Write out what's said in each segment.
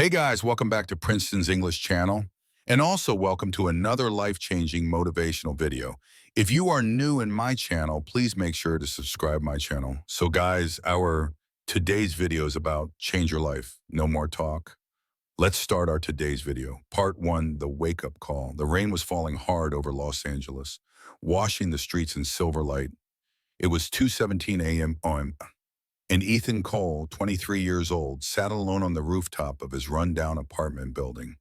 Hey guys, welcome back to Princeton's English channel, and also welcome to another life-changing motivational video. If you are new in my channel, please make sure to subscribe my channel. So guys, our today's video is about change your life, no more talk. Let's start our today's video. Part 1, the wake-up call. The rain was falling hard over Los Angeles, washing the streets in silver light. It was 2:17 a.m. And Ethan Cole, 23 years old, sat alone on the rooftop of his rundown apartment building.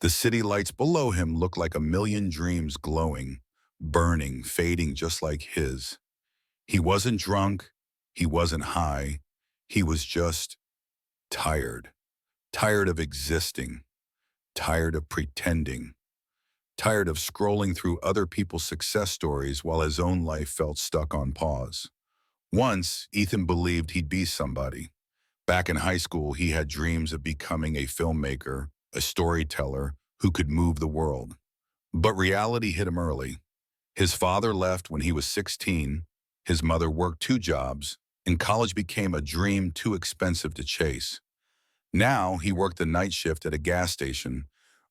The city lights below him looked like a million dreams glowing, burning, fading just like his. He wasn't drunk. He wasn't high. He was just tired. Tired of existing. Tired of pretending. Tired of scrolling through other people's success stories while his own life felt stuck on pause. Once, Ethan believed he'd be somebody. Back in high school, he had dreams of becoming a filmmaker, a storyteller who could move the world. But reality hit him early. His father left when he was 16, his mother worked 2 jobs, and college became a dream too expensive to chase. Now, he worked the night shift at a gas station,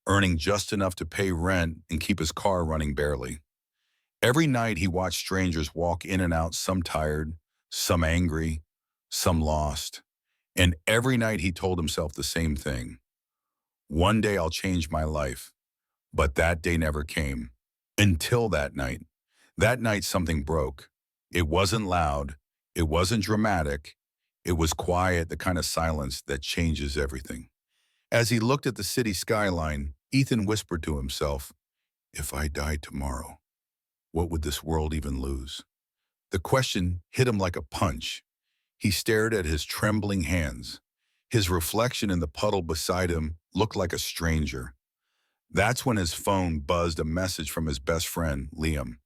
earning just enough to pay rent and keep his car running barely. Every night, he watched strangers walk in and out, some tired, some angry, some lost. And every night he told himself the same thing. One day I'll change my life. But that day never came. Until that night. That night something broke. It wasn't loud. It wasn't dramatic. It was quiet, the kind of silence that changes everything. As he looked at the city skyline, Ethan whispered to himself, "If I died tomorrow, what would this world even lose?" The question hit him like a punch. He stared at his trembling hands. His reflection in the puddle beside him looked like a stranger. That's when his phone buzzed a message from his best friend, Liam.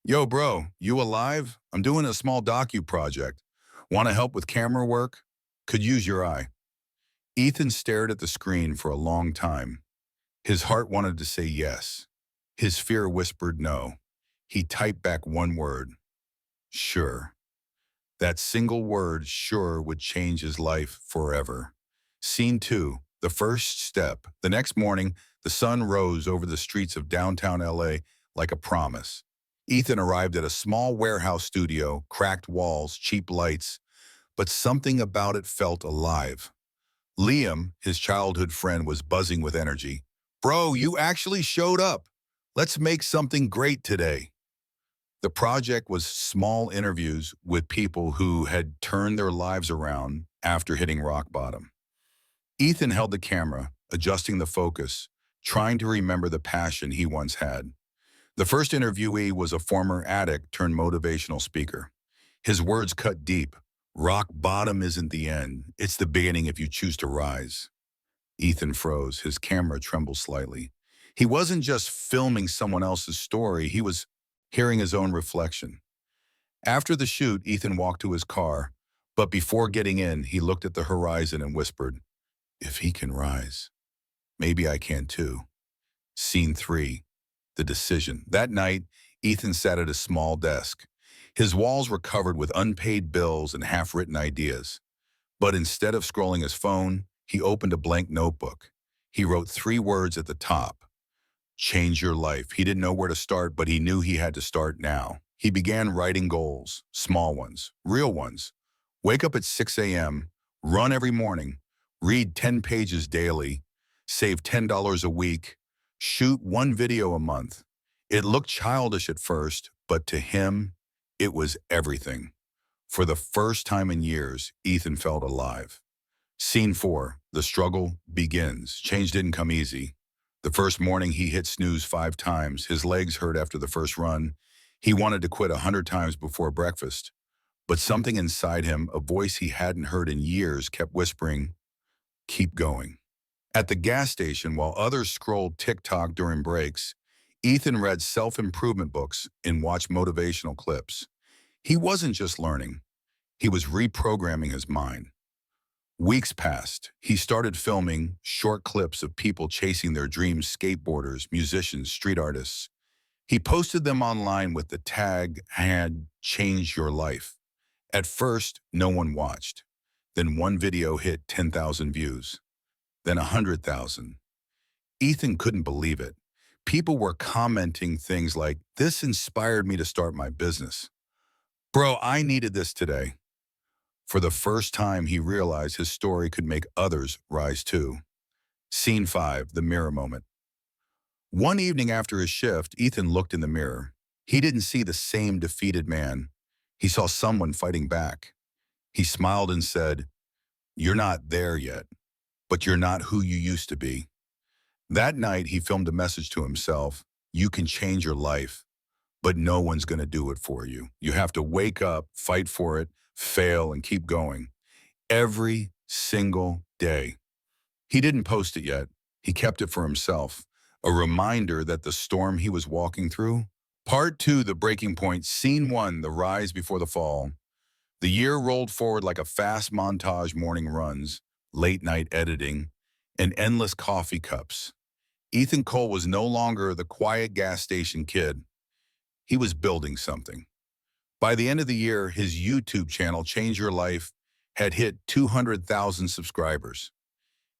"Yo, bro, you alive? I'm doing a small docu project. Want to help with camera work? Could use your eye." Ethan stared at the screen for a long time. His heart wanted to say yes. His fear whispered no. He typed back one word. Sure. That single word, sure, would change his life forever. Scene 2, the first step. The next morning, the sun rose over the streets of downtown LA like a promise. Ethan arrived at a small warehouse studio, cracked walls, cheap lights, but something about it felt alive. Liam, his childhood friend, was buzzing with energy. "Bro, you actually showed up. Let's make something great today." The project was small interviews with people who had turned their lives around after hitting rock bottom. Ethan held the camera, adjusting the focus, trying to remember the passion he once had. The first interviewee was a former addict turned motivational speaker. His words cut deep. "Rock bottom isn't the end. It's the beginning if you choose to rise." Ethan froze. His camera trembled slightly. He wasn't just filming someone else's story. He was hearing his own reflection. After the shoot, Ethan walked to his car, but before getting in, he looked at the horizon and whispered, "If he can rise, maybe I can too." Scene 3, the decision. That night, Ethan sat at a small desk. His walls were covered with unpaid bills and half-written ideas. But instead of scrolling his phone, he opened a blank notebook. He wrote 3 words at the top. Change your life. He didn't know where to start, but he knew he had to start now. He began writing goals, small ones, real ones. Wake up at 6 a.m., run every morning, read 10 pages daily, save $10 a week, shoot 1 video a month. It looked childish at first, but to him, it was everything. For the first time in years, Ethan felt alive. Scene 4, the struggle begins. Change didn't come easy. The first morning, he hit snooze 5 times. His legs hurt after the first run. He wanted to quit 100 times before breakfast. But something inside him, a voice he hadn't heard in years, kept whispering, "Keep going." At the gas station, while others scrolled TikTok during breaks, Ethan read self-improvement books and watched motivational clips. He wasn't just learning. He was reprogramming his mind. Weeks passed. He started filming short clips of people chasing their dreams, skateboarders, musicians, street artists. He posted them online with the tag had changed your life. At first, no one watched. Then one video hit 10,000 views. then 100,000. Ethan couldn't believe it. People were commenting things like, "This inspired me to start my business. Bro, I needed this today." For the first time, he realized his story could make others rise too. Scene 5, the mirror moment. One evening after his shift, Ethan looked in the mirror. He didn't see the same defeated man. He saw someone fighting back. He smiled and said, "You're not there yet, but you're not who you used to be." That night, he filmed a message to himself: "You can change your life, but no one's going to do it for you. You have to wake up, fight for it, fail, and keep going. Every single day." He didn't post it yet. He kept it for himself, a reminder that the storm he was walking through. Part 2, the breaking point. Scene 1, the rise before the fall. The year rolled forward like a fast montage: morning runs, late night editing, and endless coffee cups. Ethan Cole was no longer the quiet gas station kid. He was building something. By the end of the year, his YouTube channel, Change Your Life, had hit 200,000 subscribers.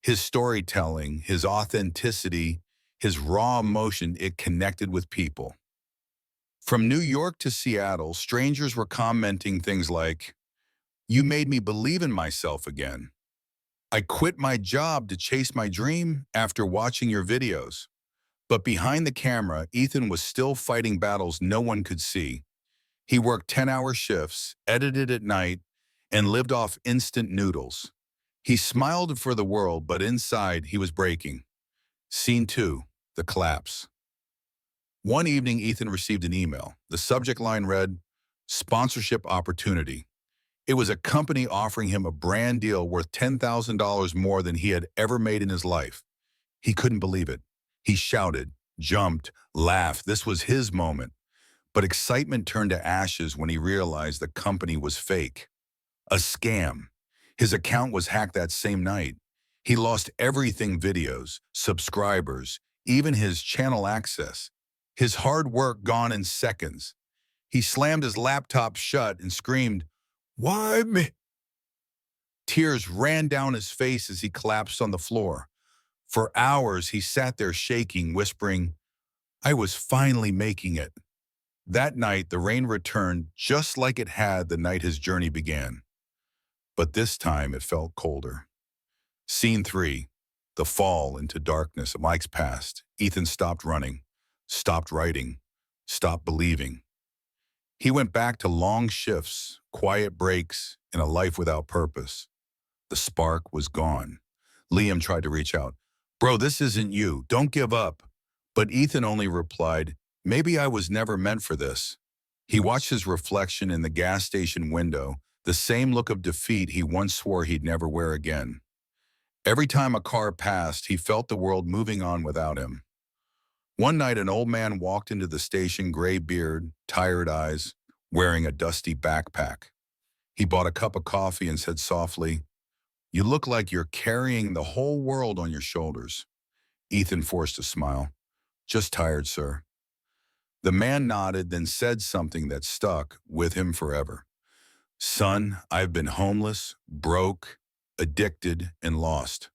His storytelling, his authenticity, his raw emotion, it connected with people. From New York to Seattle, strangers were commenting things like, "You made me believe in myself again. I quit my job to chase my dream after watching your videos." But behind the camera, Ethan was still fighting battles no one could see. He worked 10-hour shifts, edited at night, and lived off instant noodles. He smiled for the world, but inside he was breaking. Scene 2, the collapse. One evening, Ethan received an email. The subject line read, "Sponsorship opportunity." It was a company offering him a brand deal worth $10,000 more than he had ever made in his life. He couldn't believe it. He shouted, jumped, laughed. This was his moment. But excitement turned to ashes when he realized the company was fake. A scam. His account was hacked that same night. He lost everything: videos, subscribers, even his channel access. His hard work gone in seconds. He slammed his laptop shut and screamed, "Why me?" Tears ran down his face as he collapsed on the floor. For hours, he sat there shaking, whispering, "I was finally making it." That night, the rain returned just like it had the night his journey began. But this time, it felt colder. Scene 3, the fall into darkness. Mike's passed. Ethan stopped running, stopped writing, stopped believing. He went back to long shifts, quiet breaks, and a life without purpose. The spark was gone. Liam tried to reach out. "Bro, this isn't you. Don't give up." But Ethan only replied, "Maybe I was never meant for this." He watched his reflection in the gas station window, the same look of defeat he once swore he'd never wear again. Every time a car passed, he felt the world moving on without him. One night, an old man walked into the station, gray beard, tired eyes, wearing a dusty backpack. He bought a cup of coffee and said softly, "You look like you're carrying the whole world on your shoulders." Ethan forced a smile. "Just tired, sir." The man nodded, then said something that stuck with him forever. "Son, I've been homeless, broke, addicted, and lost.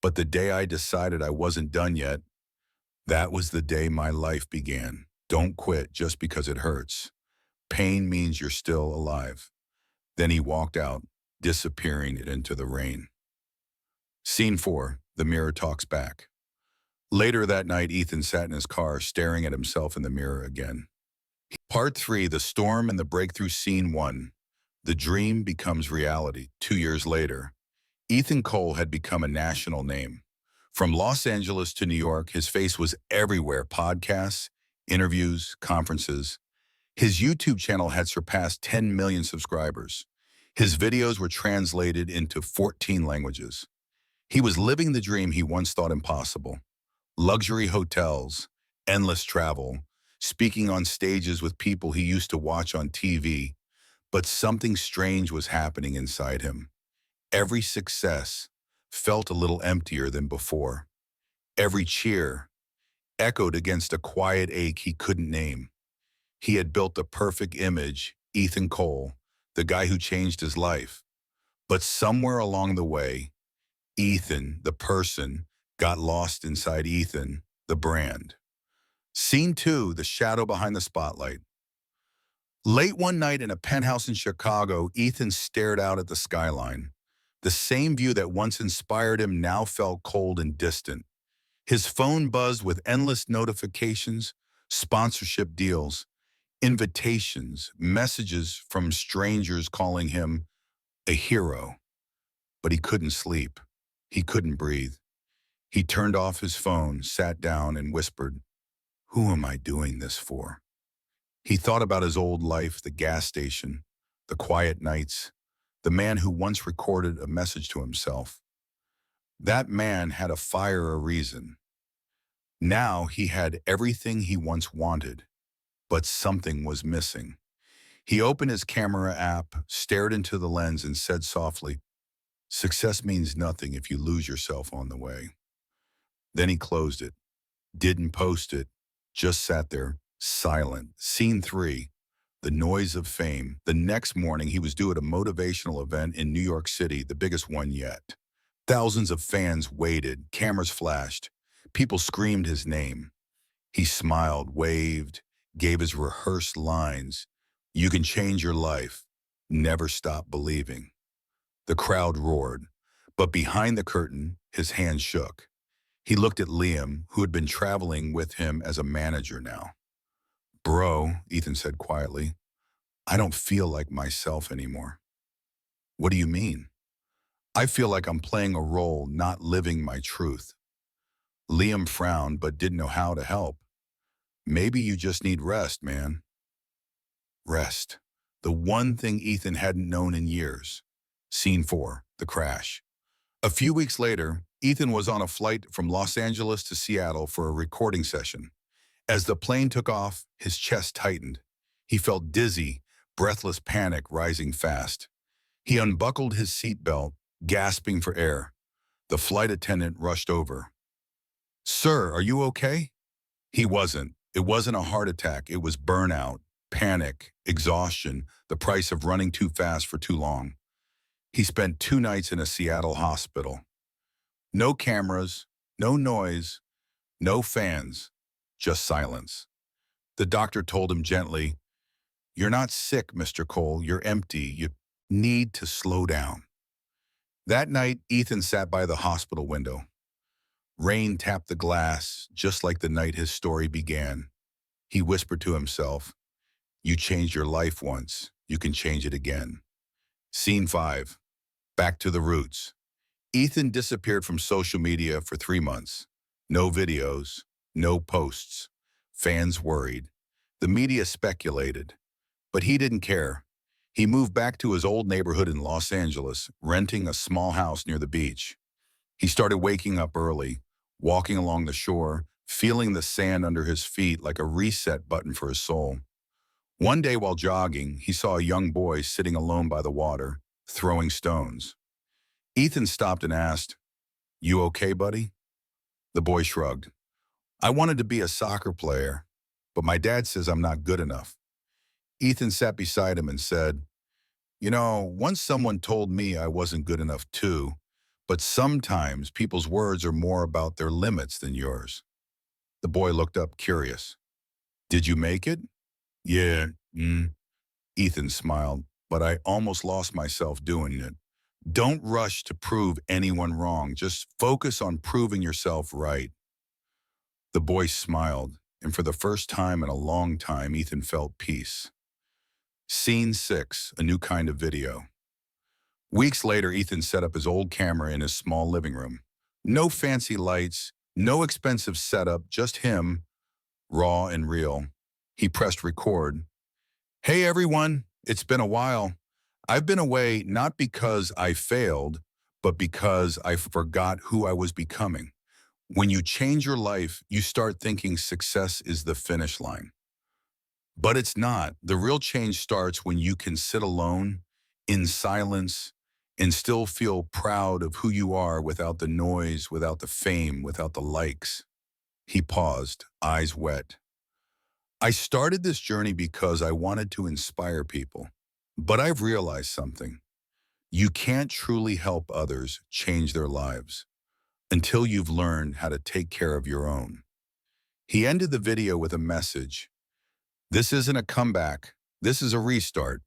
But the day I decided I wasn't done yet, that was the day my life began. Don't quit just because it hurts. Pain means you're still alive." Then he walked out, disappearing into the rain. Scene 4, the mirror talks back. Later that night, Ethan sat in his car, staring at himself in the mirror again. Part 3, the storm and the breakthrough. Scene 1, the dream becomes reality. 2 years later, Ethan Cole had become a national name. From Los Angeles to New York, his face was everywhere: podcasts, interviews, conferences. His YouTube channel had surpassed 10 million subscribers. His videos were translated into 14 languages. He was living the dream he once thought impossible: luxury hotels, endless travel, speaking on stages with people he used to watch on TV. But something strange was happening inside him. Every success felt a little emptier than before. Every cheer echoed against a quiet ache he couldn't name. He had built the perfect image: Ethan Cole, the guy who changed his life. But somewhere along the way, Ethan, the person, got lost inside Ethan, the brand. Scene 2, the shadow behind the spotlight. Late one night in a penthouse in Chicago, Ethan stared out at the skyline. The same view that once inspired him now felt cold and distant. His phone buzzed with endless notifications, sponsorship deals, invitations, messages from strangers calling him a hero. But he couldn't sleep. He couldn't breathe. He turned off his phone, sat down, and whispered, "Who am I doing this for?" He thought about his old life, the gas station, the quiet nights, the man who once recorded a message to himself. That man had a fire, a reason. Now he had everything he once wanted, but something was missing. He opened his camera app, stared into the lens, and said softly, "Success means nothing if you lose yourself on the way." Then he closed it, didn't post it, just sat there, silent. Scene 3, the noise of fame. The next morning, he was due at a motivational event in New York City, the biggest one yet. Thousands of fans waited, cameras flashed, people screamed his name. He smiled, waved, gave his rehearsed lines. "You can change your life. Never stop believing." The crowd roared, but behind the curtain, his hand shook. He looked at Liam, who had been traveling with him as a manager now. "Bro," Ethan said quietly, "I don't feel like myself anymore." "What do you mean?" "I feel like I'm playing a role, not living my truth." Liam frowned but didn't know how to help. "Maybe you just need rest, man." Rest. The one thing Ethan hadn't known in years. Scene 4, the crash. A few weeks later, Ethan was on a flight from Los Angeles to Seattle for a recording session. As the plane took off, his chest tightened. He felt dizzy, breathless panic rising fast. He unbuckled his seatbelt, gasping for air. The flight attendant rushed over. "Sir, are you okay?" He wasn't. It wasn't a heart attack. It was burnout, panic, exhaustion, the price of running too fast for too long. He spent 2 nights in a Seattle hospital. No cameras, no noise, no fans, just silence. The doctor told him gently, "You're not sick, Mr. Cole. You're empty. You need to slow down." That night, Ethan sat by the hospital window. Rain tapped the glass, just like the night his story began. He whispered to himself, "You changed your life once. You can change it again." Scene 5. Back to the roots. Ethan disappeared from social media for 3 months. No videos, no posts. Fans worried. The media speculated. But he didn't care. He moved back to his old neighborhood in Los Angeles, renting a small house near the beach. He started waking up early, walking along the shore, feeling the sand under his feet like a reset button for his soul. One day while jogging, he saw a young boy sitting alone by the water, throwing stones. Ethan stopped and asked, "You okay, buddy?" The boy shrugged. "I wanted to be a soccer player, but my dad says I'm not good enough." Ethan sat beside him and said, "You know, once someone told me I wasn't good enough too, but sometimes people's words are more about their limits than yours." The boy looked up, curious. "Did you make it?" "Yeah, Ethan smiled, "but I almost lost myself doing it." Don't rush to prove anyone wrong. Just focus on proving yourself right. The boy smiled, and for the first time in a long time, Ethan felt peace. Scene 6, a new kind of video. Weeks later, Ethan set up his old camera in his small living room. No fancy lights, no expensive setup, just him, raw and real. He pressed record. "Hey everyone, it's been a while. I've been away not because I failed, but because I forgot who I was becoming." When you change your life, you start thinking success is the finish line. But it's not. The real change starts when you can sit alone, in silence, and still feel proud of who you are without the noise, without the fame, without the likes. He paused, eyes wet. "I started this journey because I wanted to inspire people. But I've realized something. You can't truly help others change their lives until you've learned how to take care of your own. He ended the video with a message. This isn't a comeback. This is a restart.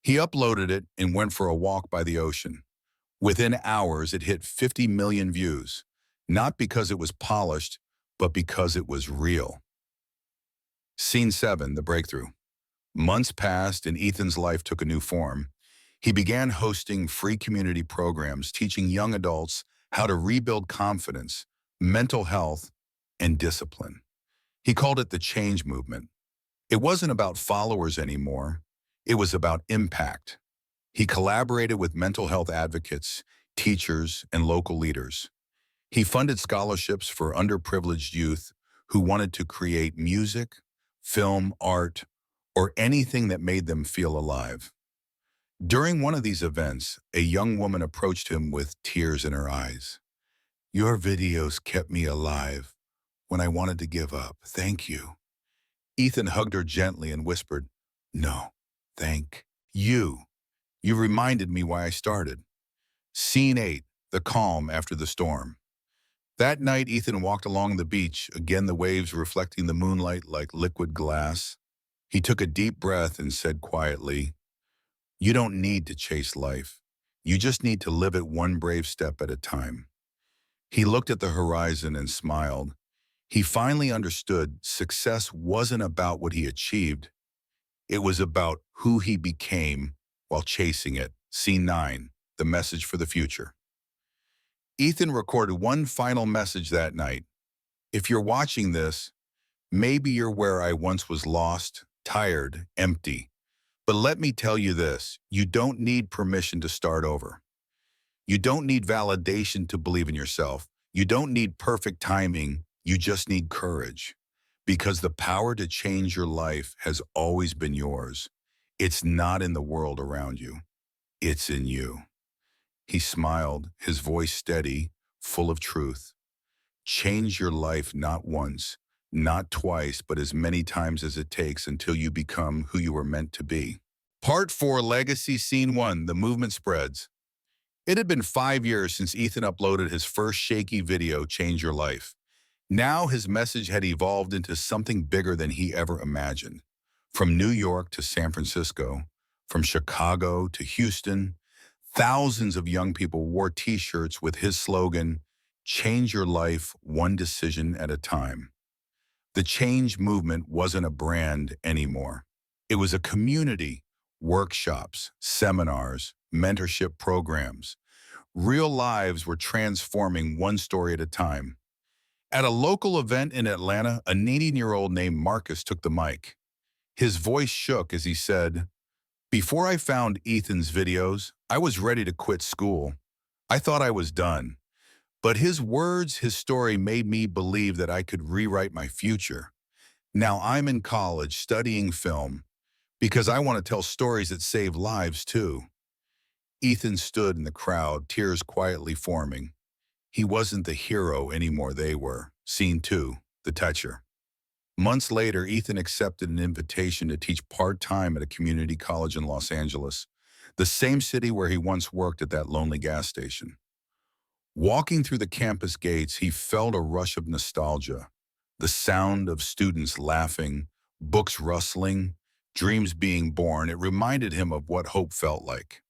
He uploaded it and went for a walk by the ocean. Within hours, it hit 50 million views, not because it was polished, but because it was real. Scene 7, the breakthrough. Months passed and Ethan's life took a new form. He began hosting free community programs teaching young adults how to rebuild confidence, mental health, and discipline. He called it the change movement. It wasn't about followers anymore. It was about impact. He collaborated with mental health advocates, teachers, and local leaders. He funded scholarships for underprivileged youth who wanted to create music, film, art, or anything that made them feel alive. During one of these events, a young woman approached him with tears in her eyes. Your videos kept me alive when I wanted to give up. Thank you. Ethan hugged her gently and whispered, No, thank you. You reminded me why I started. Scene 8, the calm after the storm. That night, Ethan walked along the beach, again the waves reflecting the moonlight like liquid glass. He took a deep breath and said quietly, You don't need to chase life. You just need to live it one brave step at a time. He looked at the horizon and smiled. He finally understood success wasn't about what he achieved. It was about who he became while chasing it. Scene 9, the message for the future. Ethan recorded one final message that night. If you're watching this, maybe you're where I once was lost, tired, empty. But let me tell you this, you don't need permission to start over. You don't need validation to believe in yourself. You don't need perfect timing. You just need courage. Because the power to change your life has always been yours. It's not in the world around you. It's in you. He smiled, his voice steady, full of truth. Change your life not once, not twice, but as many times as it takes until you become who you were meant to be. Part 4, Legacy. Scene 1, the movement spreads. It had been 5 years since Ethan uploaded his first shaky video, Change Your Life. Now his message had evolved into something bigger than he ever imagined. From New York to San Francisco, from Chicago to Houston, thousands of young people wore t-shirts with his slogan, Change Your Life one decision at a time. The change movement wasn't a brand anymore. It was a community, workshops, seminars, mentorship programs. Real lives were transforming one story at a time. At a local event in Atlanta, a 18-year-old named Marcus took the mic. His voice shook as he said, Before I found Ethan's videos, I was ready to quit school. I thought I was done. But his words, his story made me believe that I could rewrite my future. Now I'm in college studying film because I want to tell stories that save lives too. Ethan stood in the crowd, tears quietly forming. He wasn't the hero anymore, they were. Scene 2, the toucher. Months later, Ethan accepted an invitation to teach part-time at a community college in Los Angeles, the same city where he once worked at that lonely gas station. Walking through the campus gates, he felt a rush of nostalgia, the sound of students laughing, books rustling, dreams being born. It reminded him of what hope felt like.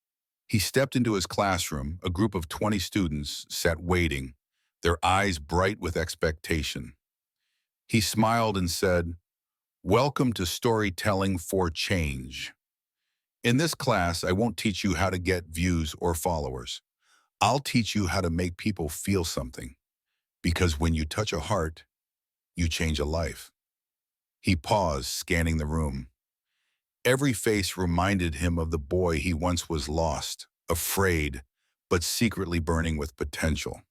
He stepped into his classroom. A group of 20 students sat waiting, their eyes bright with expectation. He smiled and said, Welcome to Storytelling for Change. In this class, I won't teach you how to get views or followers. I'll teach you how to make people feel something. Because when you touch a heart, you change a life. He paused, scanning the room. Every face reminded him of the boy he once was, lost, afraid, but secretly burning with potential.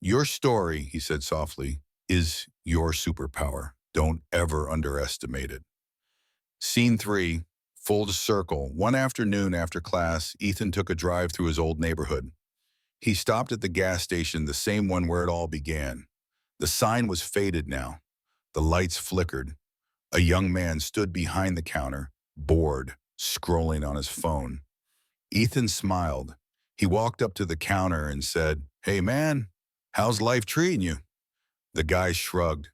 Your story, he said softly, is your superpower. Don't ever underestimate it. Scene 3, full circle. One afternoon after class, Ethan took a drive through his old neighborhood. He stopped at the gas station, the same one where it all began. The sign was faded now. The lights flickered. A young man stood behind the counter, bored, scrolling on his phone. Ethan smiled. He walked up to the counter and said, "Hey man, how's life treating you?" The guy shrugged.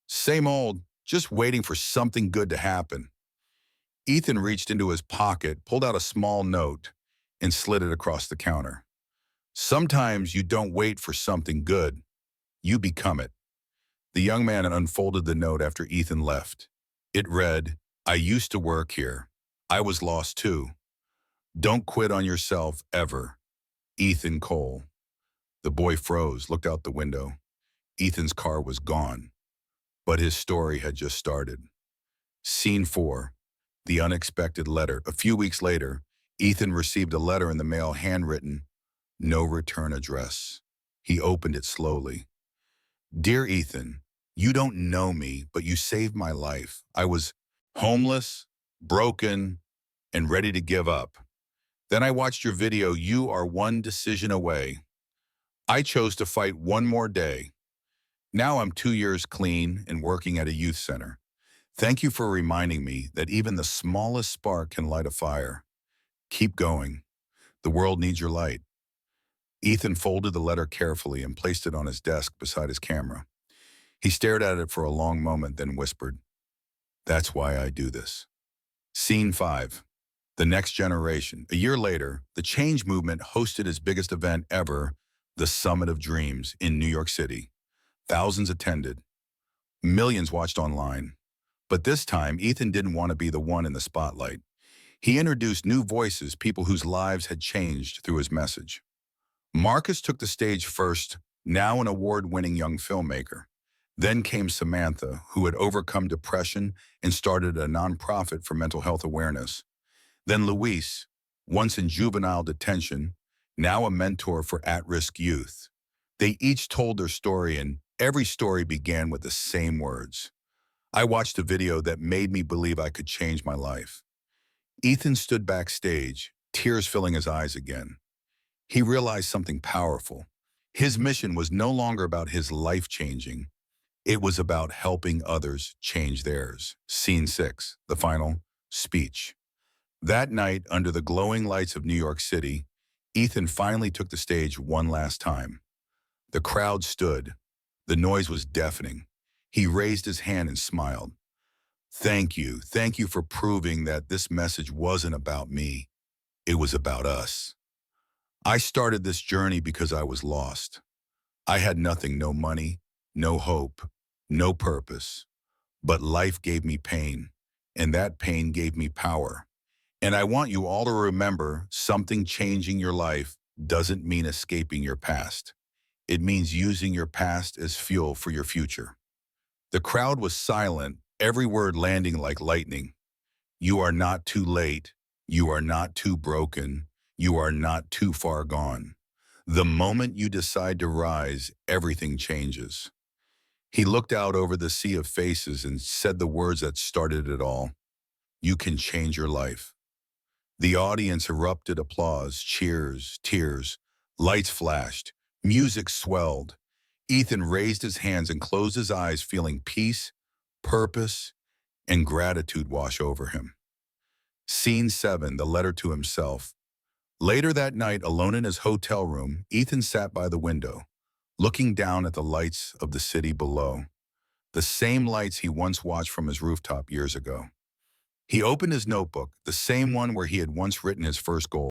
"Same old, just waiting for something good to happen." Ethan reached into his pocket, pulled out a small note, and slid it across the counter. "Sometimes you don't wait for something good, you become it." The young man unfolded the note after Ethan left. It read, "I used to work here. I was lost too. Don't quit on yourself ever. Ethan Cole." The boy froze, looked out the window. Ethan's car was gone, but his story had just started. Scene 4, the unexpected letter. A few weeks later, Ethan received a letter in the mail handwritten, "No return address." He opened it slowly. "Dear Ethan, you don't know me, but you saved my life. I was homeless, broken, and ready to give up. Then I watched your video, You Are One Decision Away. I chose to fight one more day. Now I'm 2 years clean and working at a youth center. Thank you for reminding me that even the smallest spark can light a fire. Keep going. The world needs your light." Ethan folded the letter carefully and placed it on his desk beside his camera. He stared at it for a long moment, then whispered, "That's why I do this." Scene 5, the next generation. A year later, the Change Movement hosted its biggest event ever, the Summit of Dreams in New York City. Thousands attended. Millions watched online. But this time, Ethan didn't want to be the one in the spotlight. He introduced new voices, people whose lives had changed through his message. Marcus took the stage first, now an award-winning young filmmaker. Then came Samantha, who had overcome depression and started a nonprofit for mental health awareness. Then Luis, once in juvenile detention, now a mentor for at-risk youth. They each told their story, and every story began with the same words. "I watched a video that made me believe I could change my life." Ethan stood backstage, tears filling his eyes again. He realized something powerful. His mission was no longer about his life changing. It was about helping others change theirs. Scene 6, the final speech. That night, under the glowing lights of New York City, Ethan finally took the stage one last time. The crowd stood. The noise was deafening. He raised his hand and smiled. Thank you for proving that this message wasn't about me. It was about us. I started this journey because I was lost. I had nothing, no money, no hope, no purpose. But life gave me pain, and that pain gave me power. And I want you all to remember, something changing your life doesn't mean escaping your past. It means using your past as fuel for your future. The crowd was silent, every word landing like lightning. You are not too late. You are not too broken. You are not too far gone. The moment you decide to rise, everything changes. He looked out over the sea of faces and said the words that started it all. You can change your life. The audience erupted applause, cheers, tears. Lights flashed. Music swelled. Ethan raised his hands and closed his eyes, feeling peace, purpose, and gratitude wash over him. Scene 7, the letter to himself. Later that night, alone in his hotel room, Ethan sat by the window, looking down at the lights of the city below, the same lights he once watched from his rooftop years ago. He opened his notebook, the same one where he had once written his first goal.